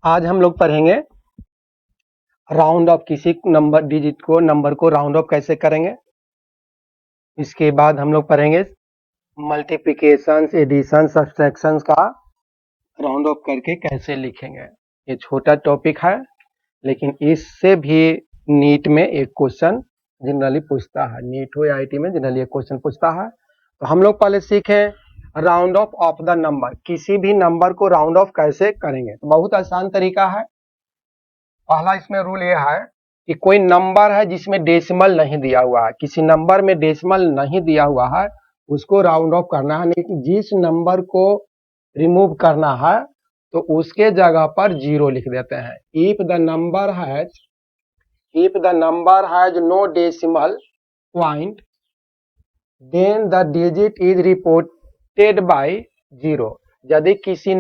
आज हम लोग पढ़ेंगे राउंड ऑफ किसी नंबर को राउंड ऑफ कैसे करेंगे। इसके बाद हम लोग पढ़ेंगे मल्टीप्लिकेशन, एडिशन, सब्सट्रैक्शन का राउंड ऑफ करके कैसे लिखेंगे। ये छोटा टॉपिक है लेकिन इससे भी नीट में एक क्वेश्चन जनरली पूछता है। नीट हो या आईटी में जनरली एक क्वेश्चन पूछता है। तो हम लोग पहले सीखें राउंड ऑफ द नंबर, किसी भी नंबर को राउंड ऑफ कैसे करेंगे। तो बहुत आसान तरीका है। पहला इसमें रूल ये है कि कोई नंबर है जिसमें डेसिमल नहीं दिया हुआ है, किसी नंबर में डेसिमल नहीं दिया हुआ है, उसको राउंड ऑफ करना है। नहीं कि जिस नंबर को रिमूव करना है तो उसके जगह पर जीरो लिख देते हैं। If the number has no decimal point then the digit is reported by zero. यदि किसी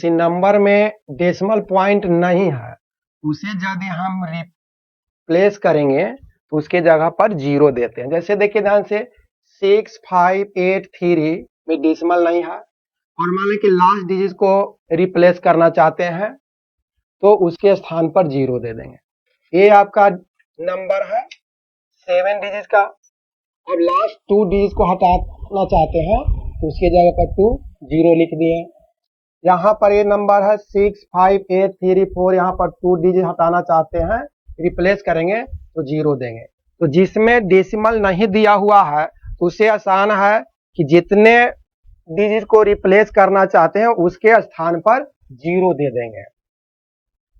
नंबर में डेसिमल पॉइंट नहीं है, उसे यदि हम रिप्लेस करेंगे तो उसके जगह पर जीरो देते हैं। जैसे देखिए ध्यान से 6583 में डेसिमल नहीं है और मान लें कि लास्ट डिजिट को रिप्लेस करना चाहते हैं तो उसके स्थान पर जीरो दे देंगे। ये आपका नंबर है 7 डिजिट का। अब लास्ट 2 डिजिट को हटाना चाहते हैं तो उसके जगह पर 2 जीरो लिख दिए। यहाँ पर ये नंबर है 65834, यहाँ पर 2 डिजिट हटाना चाहते हैं, रिप्लेस करेंगे तो जीरो देंगे। तो जिसमें डेसिमल नहीं दिया हुआ है तो उसे आसान है कि जितने डिजिट को रिप्लेस करना चाहते हैं उसके स्थान पर जीरो दे देंगे।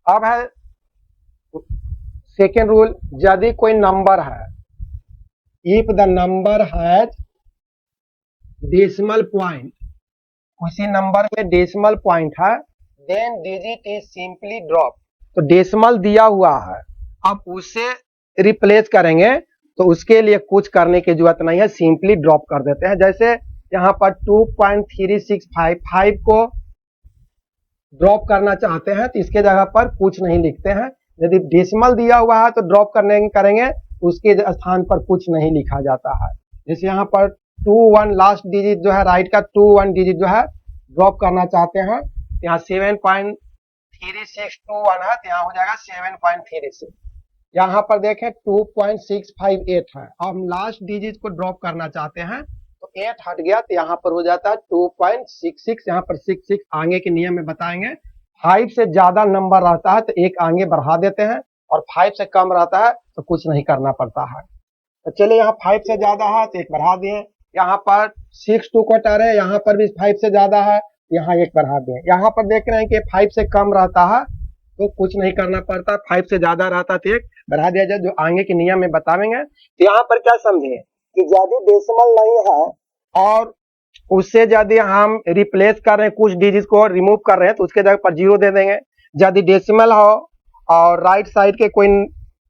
अब है सेकेंड रूल, यदि कोई नंबर है, if the number has decimal point, किसी नंबर में डेसिमल पॉइंट है, then digit is simply drop. तो डेसिमल दिया हुआ है, अब उसे रिप्लेस करेंगे तो उसके लिए कुछ करने की जरूरत नहीं है, सिंपली ड्रॉप कर देते हैं। जैसे यहाँ पर 2.3655 को ड्रॉप करना चाहते हैं तो इसके जगह पर कुछ नहीं लिखते हैं। यदि डेसिमल दिया हुआ है तो ड्रॉप करेंगे, उसके स्थान पर कुछ नहीं लिखा जाता है। जैसे यहाँ पर 21 लास्ट डिजिट जो है, राइट का 21 डिजिट जो है ड्रॉप करना चाहते हैं, यहाँ 7.3621 है तो यहाँ हो जाएगा 7.36। यहाँ पर देखें 2.658 है, हम लास्ट डिजिट को ड्रॉप करना चाहते हैं तो 8 हट गया तो यहाँ पर हो जाता है 2.66। यहाँ पर 66 आगे के नियम में बताएंगे। 5 से ज्यादा नंबर रहता है तो एक आगे बढ़ा देते हैं और 5 से कम रहता है तो कुछ नहीं करना पड़ता है। तो चलिए यहाँ 5 से ज्यादा है तो एक बढ़ा दिए। यहाँ पर 6 को हटा रहे हैं, यहाँ पर भी 5 से ज्यादा है, यहाँ एक बढ़ा दिए। यहाँ पर देख रहे हैं कि 5 से कम रहता है तो कुछ नहीं करना पड़ता, 5 से ज्यादा रहता तो एक बढ़ा दिया जाए, जो आगे के नियम में बतावेंगे। तो यहाँ पर क्या समझे कि यदि डेसिमल नहीं है और उससे यदि हम रिप्लेस कर रहे हैं, कुछ डिजिट को रिमूव कर रहे हैं तो उसके जगह पर जीरो दे देंगे। यदि डेसिमल हो और राइट साइड के कोई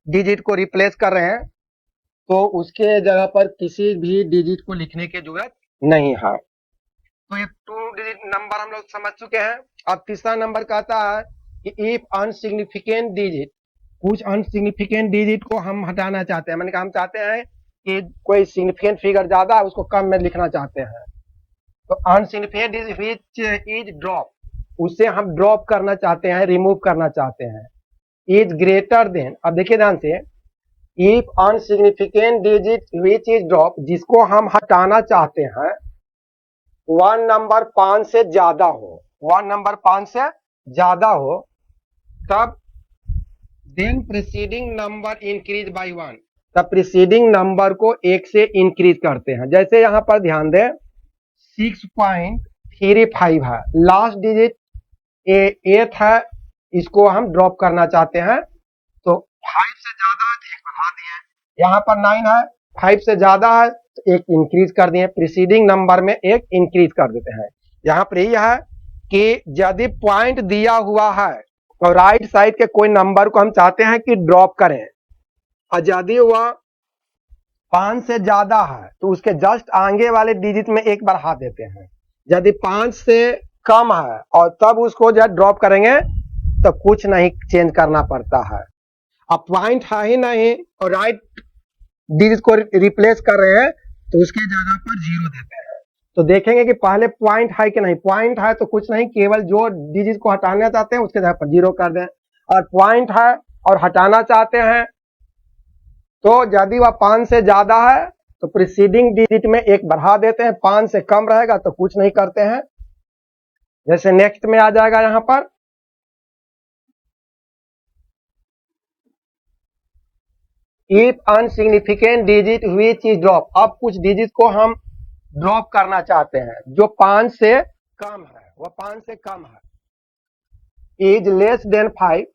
डिजिट को रिप्लेस कर रहे हैं तो उसके जगह पर किसी भी डिजिट को लिखने की जरूरत नहीं है। तो ये 2 डिजिट नंबर हम लोग समझ चुके हैं। अब तीसरा नंबर कहता है कि इफ अनसिग्निफिकेंट डिजिट, कुछ अनसिग्निफिकेंट डिजिट को हम हटाना चाहते हैं, मैंने कहा हम चाहते हैं कि कोई सिग्निफिकेंट फिगर ज्यादा है उसको कम में लिखना चाहते हैं, तो अनसिग्निफिकेंट डिजिट व्हिच इज ड्रॉप, उसे हम ड्रॉप करना चाहते हैं, रिमूव करना चाहते हैं। इज ग्रेटर देन, अब देखिए ध्यान से, if insignificant digit which is drop, जिसको हम हटाना चाहते हैं, 1 नंबर 5 से ज्यादा हो, 1 नंबर 5 से ज्यादा हो, तब then preceding number increase by 1, तब प्रीसीडिंग नंबर को 1 से इंक्रीज करते हैं। जैसे यहाँ पर ध्यान दें 6.35 है, लास्ट डिजिट 8 है, इसको हम ड्रॉप करना चाहते हैं तो 5 से ज्यादा है तो एक बढ़ा दिए। यहाँ पर 9 है, 5 से ज्यादा है तो एक इंक्रीज कर दिए, प्रीसीडिंग नंबर में एक इंक्रीज कर देते हैं। यहाँ पर यही है कि यदि पॉइंट दिया हुआ है तो राइट साइड के कोई नंबर को हम चाहते हैं कि ड्रॉप करें, और यदि वह 5 से ज्यादा है तो उसके जस्ट आगे वाले डिजिट में एक बढ़ा देते हैं। यदि 5 से कम है और तब उसको जब ड्रॉप करेंगे तो कुछ नहीं चेंज करना पड़ता है। अब पॉइंट है ही नहीं और राइट डिजिट को रिप्लेस कर रहे हैं तो उसके जगह पर जीरो देते हैं। तो देखेंगे कि पहले पॉइंट है कि नहीं, पॉइंट है तो कुछ नहीं, केवल जो डिजिट को हटाना चाहते हैं उसके जगह पर 0 कर दें, और पॉइंट है और हटाना चाहते हैं तो यदि वह 5 से ज्यादा है तो प्रीसीडिंग डिजिट में 1 बढ़ा देते हैं, 5 से कम रहेगा तो कुछ नहीं करते हैं। जैसे नेक्स्ट में आ जाएगा यहां पर if insignificant digit which is drop, अब कुछ डिजिट को हम ड्रॉप करना चाहते हैं जो 5 से कम है, वह 5 से कम है, is less than 5,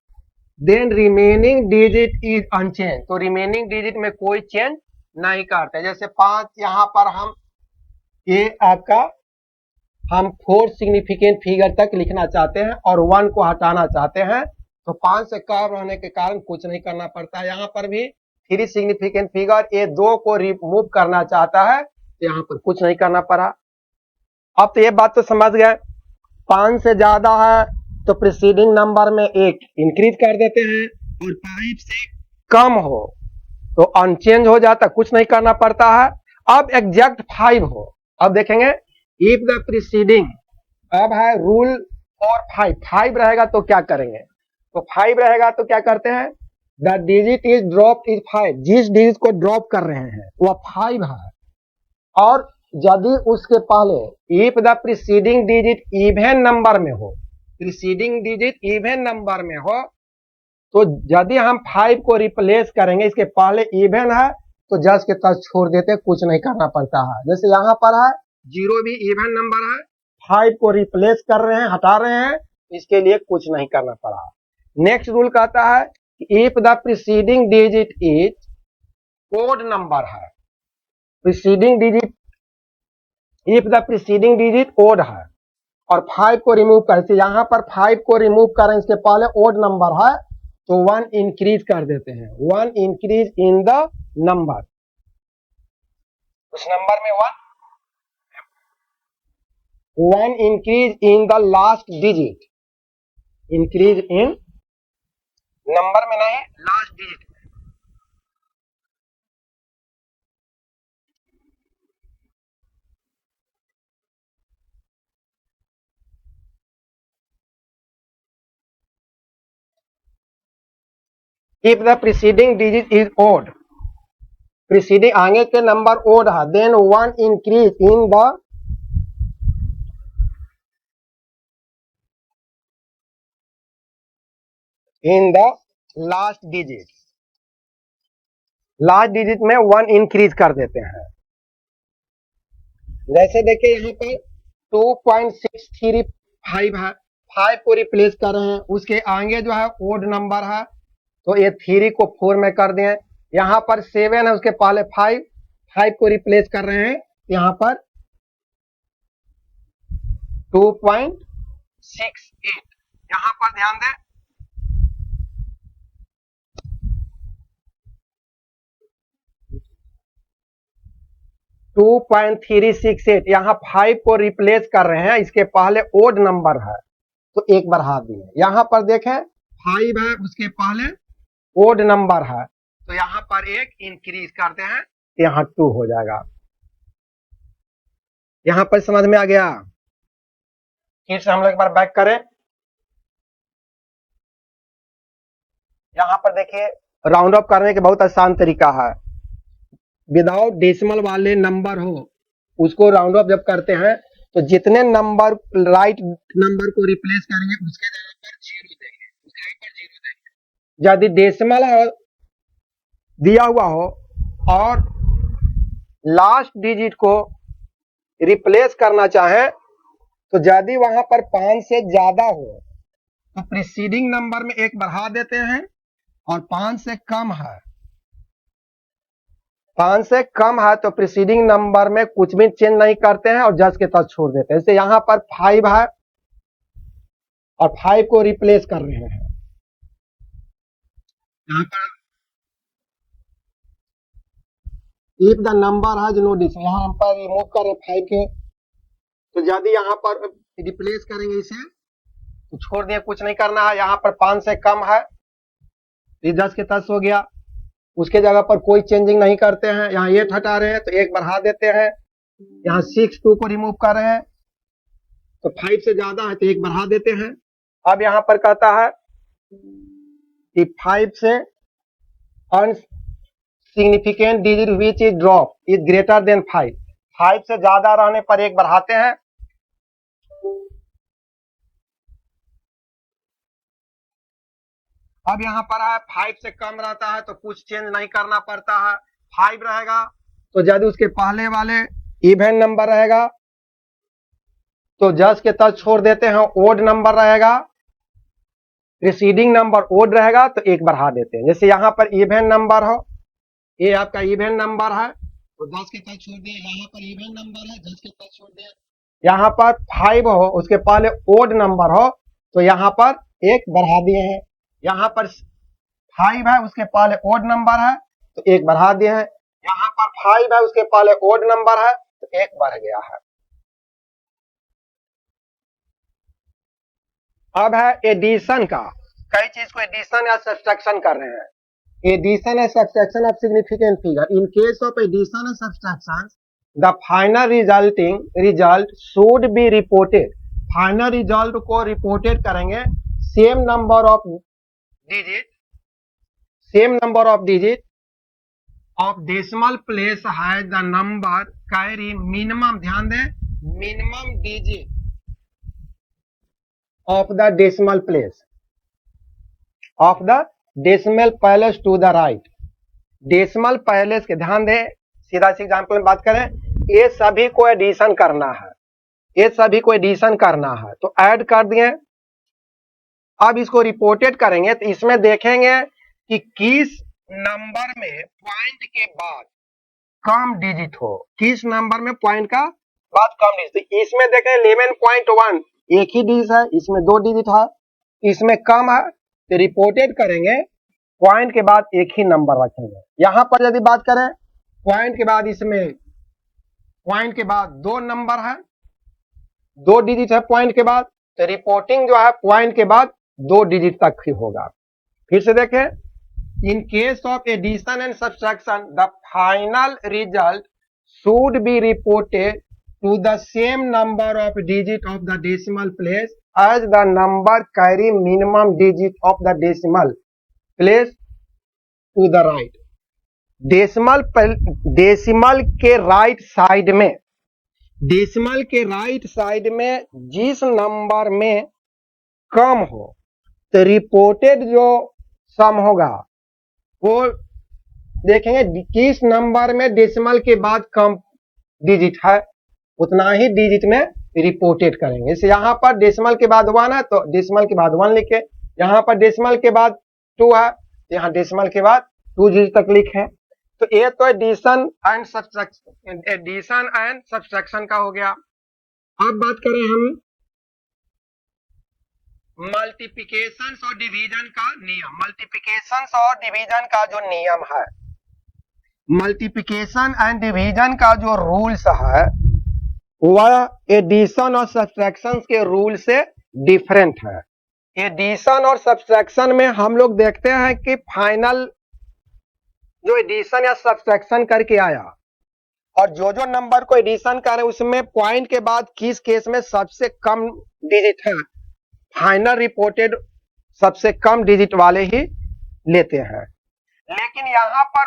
then remaining digit is unchange, तो रिमेनिंग डिजिट में कोई चेंज नहीं करते। जैसे 5 यहां पर हम ये आपका हम 4 सिग्निफिकेंट फिगर तक लिखना चाहते हैं और 1 को हटाना चाहते हैं, तो 5 से कम रहने के कारण कुछ नहीं करना पड़ता है। यहां पर भी 3 सिग्निफिकेंट फिगर ये 2 को रिमूव करना चाहता है, यहां पर कुछ नहीं करना पड़ा। अब तो ये बात तो समझ गए, 5 से ज्यादा है तो प्रीसीडिंग नंबर में 1 इंक्रीज कर देते हैं, और 5 से कम हो तो अनचेंज हो जाता, कुछ नहीं करना पड़ता है। अब एग्जैक्ट 5 हो, अब देखेंगे इफ द प्रीसीडिंग, अब है रूल और 5 रहेगा तो क्या करेंगे, तो 5 रहेगा तो क्या करते हैं, the digit is drop is 5, जिस डिजिट को ड्रॉप कर रहे हैं वह 5 है, और यदि उसके पहले if the preceding digit even number में हो, प्रीसीडिंग डिजिट इवन नंबर में हो, तो यदि हम 5 को रिप्लेस करेंगे, इसके पहले इवन है तो जस्ट के तक छोड़ देते, कुछ नहीं करना पड़ता है। जैसे यहां पर है 0 भी इवन नंबर है, 5 को रिप्लेस कर रहे हैं, हटा रहे हैं, इसके लिए कुछ नहीं करना पड़ा। नेक्स्ट रूल कहता है if the preceding digit is odd number है, preceding digit if the preceding digit odd है और 5 को रिमूव करते, यहां पर 5 को रिमूव करें, इसके पहले ओड नंबर है तो 1 इंक्रीज कर देते हैं, 1 इंक्रीज इन द नंबर, उस नंबर में 1 increase in the last digit, increase in number में नहीं, last digit. If the preceding digit is odd, preceding आगे के नंबर ओड है, then 1 increase in the last digit, last digit में 1 increase कर देते हैं। जैसे देखिए यहां पर 2.635 है, 5 को रिप्लेस कर रहे हैं, उसके आगे जो है ओड नंबर है तो ये 3 को 4 में कर दें, यहां पर 7 है उसके पहले 5 को रिप्लेस कर रहे हैं, यहां पर 2.68, यहां पर ध्यान दें 2.368, यहां 5 को रिप्लेस कर रहे हैं, इसके पहले ओड नंबर है तो 1 बढ़ा दिए, यहां पर देखें 5 है उसके पहले ओड नंबर है तो यहां पर 1 इंक्रीज करते हैं, यहां 2 हो जाएगा। यहां पर समझ में आ गया, फिर से हम लोग एक बार बैक करें, यहां पर देखिए राउंड ऑफ करने के बहुत आसान तरीका है, विदाउट डेसिमल वाले नंबर हो उसको राउंड ऑफ जब करते हैं तो जितने नंबर राइट नंबर को रिप्लेस करेंगे उसके जगह पर 0 देंगे, उसके जगह पर 0 देंगे। यदि डेसिमल दिया हुआ हो और लास्ट डिजिट को रिप्लेस करना चाहे तो यदि वहां पर 5 से ज्यादा हो तो प्रीसीडिंग नंबर में 1 बढ़ा देते हैं, और 5 से कम है, 5 से कम है तो प्रीसीडिंग नंबर में कुछ भी चेंज नहीं करते हैं और जस्ट के तक छोड़ देते हैं। जैसे यहां पर 5 है और 5 को रिप्लेस कर रहे हैं, यहां पर इफ द नंबर है नो डिजिट, यहां पर रिमूव कर 5 के, तो यदि यहां पर रिप्लेस करेंगे इसे तो छोड़ दिए, कुछ नहीं करना है। यहां पर 5 से कम है, 10 के 10 हो गया, उसके जगह पर कोई चेंजिंग नहीं करते हैं, यहाँ 8 हटा रहे हैं तो 1 बढ़ा देते हैं, यहाँ 6 2 को रिमूव कर रहे हैं तो 5 से ज्यादा है तो 1 बढ़ा देते हैं। अब यहाँ पर कहता है कि 5 से insignificant digit which is drop is greater than 5, 5 से ज्यादा रहने पर 1 बढ़ाते हैं। अब यहाँ पर है 5 से कम रहता है तो कुछ चेंज नहीं करना पड़ता है, 5 रहेगा तो यदि उसके पहले वाले इवन नंबर रहेगा तो जस्ट के तक छोड़ देते हैं, ओड नंबर रहेगा, प्रीसीडिंग नंबर ओड रहेगा तो 1 बढ़ा देते हैं। जैसे यहाँ पर इवन नंबर हो, ये आपका इवन नंबर है तो 10 के तक छोड़ दिए, यहाँ पर इवन नंबर है 10 के तक छोड़ दिए। यहाँ पर 5 हो उसके पहले ओड नंबर हो तो यहाँ पर 1 बढ़ा दिए हैं। यहाँ पर 5 है उसके पहले ओड नंबर है तो 1 बढ़ा दिए हैं। यहाँ पर 5 है उसके पहले ओड नंबर है तो 1 बढ़ गया है। अब है एडिशन का, कई चीज को एडिशन या सब्सट्रैक्शन कर रहे हैं। Addition and subtraction of significant figure, in case of addition and subtraction the final result should be reported, final result को रिपोर्टेड करेंगे same number of digit of decimal place है द नंबर कैरी मिनिमम, ध्यान दें minimum digit of the decimal place to the right, decimal place के, ध्यान दें सीधा सी example में बात करें, ये सभी को एडिशन करना है, ये सभी को एडिशन करना है तो ऐड कर दिए। अब इसको रिपोर्टेड करेंगे तो इसमें देखेंगे कि किस नंबर में पॉइंट के बाद कम डिजिट हो, किस नंबर में पॉइंट का बाद कम डिजिट। तो इसमें देखें 11.1 एक ही डिजिट है, इसमें 2 डिजिट है, इसमें कम है तो रिपोर्टेड करेंगे पॉइंट के बाद एक ही नंबर रखेंगे। यहां पर यदि बात करें पॉइंट के बाद, इसमें पॉइंट के बाद 2 नंबर है, 2 डिजिट है पॉइंट के बाद तो रिपोर्टिंग जो है पॉइंट के बाद 2 डिजिट तक ही होगा। फिर से देखें, in case of addition and subtraction the final result should be reported to the same number of digit of the decimal place as the number carry minimum digit of the decimal place to the right, decimal के right side में, decimal के right side में जिस number में कम हो तो reported जो सम होगा वो देखेंगे किस नंबर में डेसिमल के बाद कम डिजिट है उतना ही डिजिट में रिपोर्टेड करेंगे। इसे यहाँ पर डेसिमल के बाद 1 है तो डेसिमल के बाद 1 लिखे, यहाँ पर डेसिमल के बाद 2 है तो यहाँ डेसिमल के बाद 2 डिजिट तक लिखे। तो ये तो एडिशन एंड सब्सट्रैक्शन का हो गया। अब बात करें हम मल्टीप्लिकेशन और डिवीजन का नियम। मल्टीप्लिकेशन और डिवीजन का जो नियम है, मल्टीप्लिकेशन एंड डिवीजन का जो रूल्स है वह एडिशन और सब्सट्रैक्शन के रूल से डिफरेंट है। एडिशन और सब्सट्रैक्शन में हम लोग देखते हैं कि फाइनल जो एडिशन या सब्सट्रैक्शन करके आया और जो नंबर को एडिशन कर रहे हैं उसमें पॉइंट के बाद किस केस में सबसे कम डिजिट है, फाइनल रिपोर्टेड सबसे कम डिजिट वाले ही लेते हैं। लेकिन यहां पर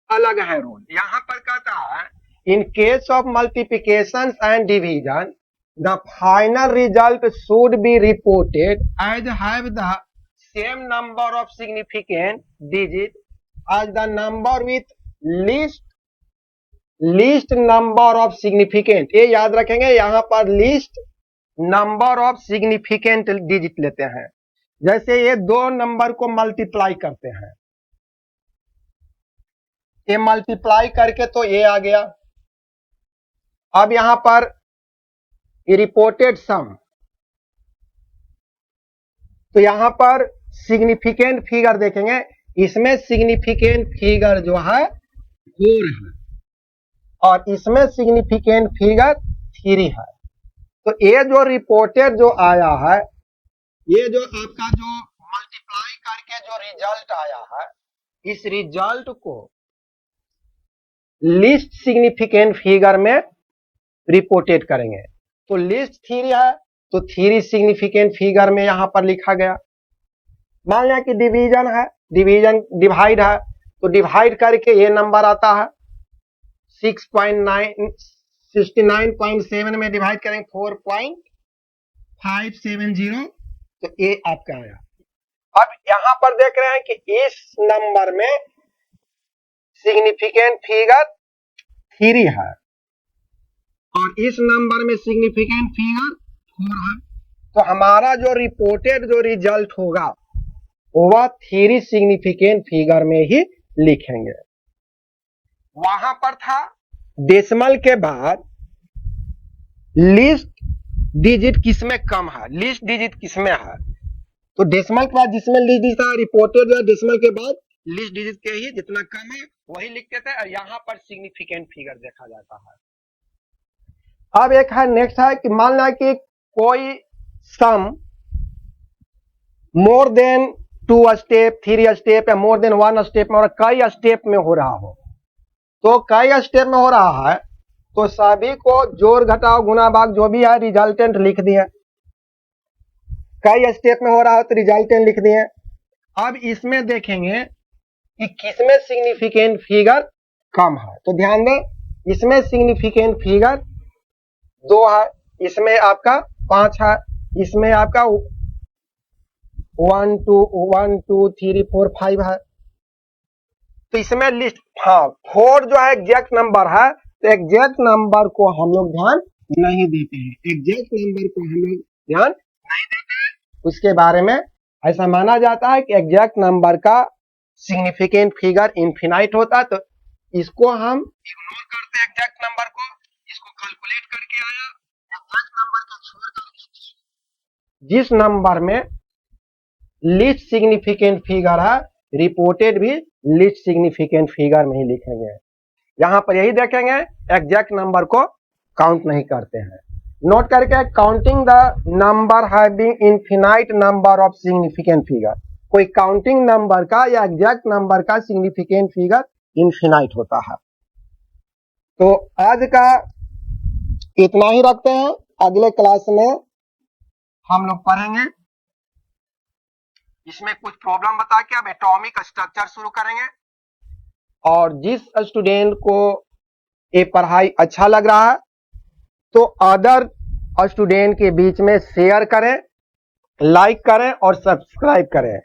अलग है रूल। यहां पर कहता है in case of multiplications and division the final result should be reported as have the same number of significant digit as the number with least number of significant, ये याद रखेंगे यहां पर least number of significant digit लेते हैं। जैसे ये 2 number को मल्टीप्लाई करते हैं, ये मल्टीप्लाई करके तो ये आ गया। अब यहां पर रिपोर्टेड सम, तो यहां पर सिग्निफिकेंट फिगर देखेंगे, इसमें सिग्निफिकेंट फिगर जो है 4 है और इसमें सिग्निफिकेंट फिगर 3 है। तो ये जो रिपोर्टेड जो आया है, ये जो आपका जो मल्टीप्लाई करके जो रिजल्ट आया है, इस रिजल्ट को लीस्ट सिग्निफिकेंट फिगर में रिपोर्टेड करेंगे। तो लिस्ट थ्री है तो थ्री सिग्निफिकेंट फिगर में यहां पर लिखा गया। मान लिया कि डिवीजन है, डिवीजन डिवाइड है तो डिवाइड करके ये नंबर आता है 69.7 में डिवाइड करेंगे 4.570 तो ये आपका आया। अब यहां पर देख रहे हैं कि इस नंबर में सिग्निफिकेंट फिगर थ्री है और इस नंबर में सिग्निफिकेंट फिगर 4 है। तो हमारा जो रिपोर्टेड जो रिजल्ट होगा वह थ्री सिग्निफिकेंट फिगर में ही लिखेंगे। वहां पर था डेसिमल के बाद लिस्ट डिजिट किसमें कम है, लिस्ट डिजिट किसमें है, तो डेसिमल के बाद जिसमें लिस्ट डिजिट था रिपोर्टेड जो डेसिमल के बाद लिस्ट डिजिट के ही जितना कम है वही लिखते थे और यहां पर सिग्निफिकेंट फिगर देखा जाता है। अब एक है नेक्स्ट है कि मान लो कि कोई सम मोर देन 2 स्टेप 3 स्टेप या मोर देन 1 स्टेप में और कई स्टेप में हो रहा हो, तो कई स्टेप में हो रहा है तो सभी को जोड़ घटाव गुना भाग जो भी है रिजल्टेंट लिख दिए। कई स्टेप में हो रहा हो तो रिजल्टेंट लिख दिए। अब इसमें देखेंगे कि किसमें सिग्निफिकेंट फिगर कम है, तो ध्यान दें इसमें सिग्निफिकेंट फिगर 2 है, इसमें आपका 5 है, इसमें आपका 1 2 3 4 5 है। तो इसमें लिस्ट हाँ 4 जो है एग्जैक्ट नंबर है तो एग्जैक्ट नंबर को हम लोग ध्यान नहीं देते हैं, एग्जैक्ट नंबर को हम लोग ध्यान नहीं देते हैं। उसके बारे में ऐसा माना जाता है कि एग्जैक्ट नंबर का सिग्निफिकेंट फिगर इनफिनाइट होता है तो इसको हम इग्नोर करते हैं एग्जैक्ट नंबर को, इसको कैलकुलेट करके आया एग्जैक्ट नंबर को छोड़ करके जिस नंबर में लिस्ट सिग्निफिकेंट फिगर है रिपोर्टेड भी लिस्ट सिग्निफिकेंट फिगर में ही लिखेंगे। यहां पर यही देखेंगे एग्जैक्ट नंबर को काउंट नहीं करते हैं। नोट करके counting the number having infinite number of significant figure, कोई काउंटिंग नंबर का या एग्जैक्ट नंबर का सिग्निफिकेंट फिगर इनफिनाइट होता है। तो आज का इतना ही रखते हैं, अगले क्लास में हम लोग पढ़ेंगे इसमें कुछ प्रॉब्लम बता के अब एटॉमिक स्ट्रक्चर शुरू करेंगे। और जिस स्टूडेंट को ये पढ़ाई अच्छा लग रहा है तो अदर स्टूडेंट के बीच में शेयर करें, लाइक करें और सब्सक्राइब करें।